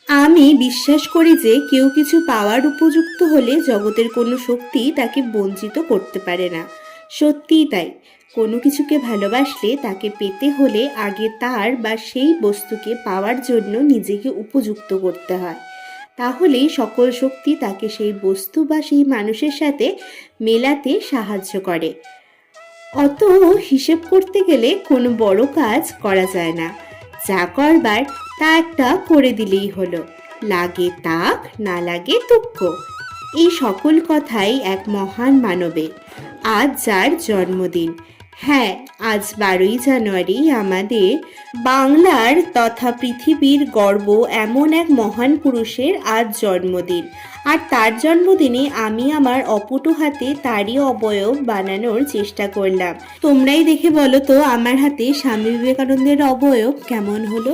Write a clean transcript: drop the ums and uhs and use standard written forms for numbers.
আমি বিশ্বাস করি যে কেউ কিছু পাওয়ার উপযুক্ত হলে জগতের কোনো শক্তি তাকে বঞ্চিত করতে পারে না। সত্যিই তাই। কোনো কিছুকে ভালোবাসলে তাকে পেতে হলে আগে তার বা সেই বস্তুকে পাওয়ার জন্য নিজেকে উপযুক্ত করতে হয়। তাহলেই সকল শক্তি তাকে সেই বস্তু বা সেই মানুষের সাথে মেলাতে সাহায্য করে। অত হিসেব করতে গেলে কোনো বড় কাজ করা যায় না। যা করবার তা একটা করে দিলেই হলো। লাগে তাক, না লাগে দুঃখ। এই সকল কথাই এক মহান মানবের। আজ যার জন্মদিন, হ্যাঁ, আজ 12ই জানুয়ারি আমাদের বাংলার তথা পৃথিবীর গর্ব এমন এক মহান পুরুষের আজ জন্মদিন। আর তার জন্মদিনে আমি আমার অপটু হাতে তারই অবয়ব বানানোর চেষ্টা করলাম। তোমরাই দেখে বলো তো আমার হাতে স্বামী বিবেকানন্দের অবয়ব কেমন হলো।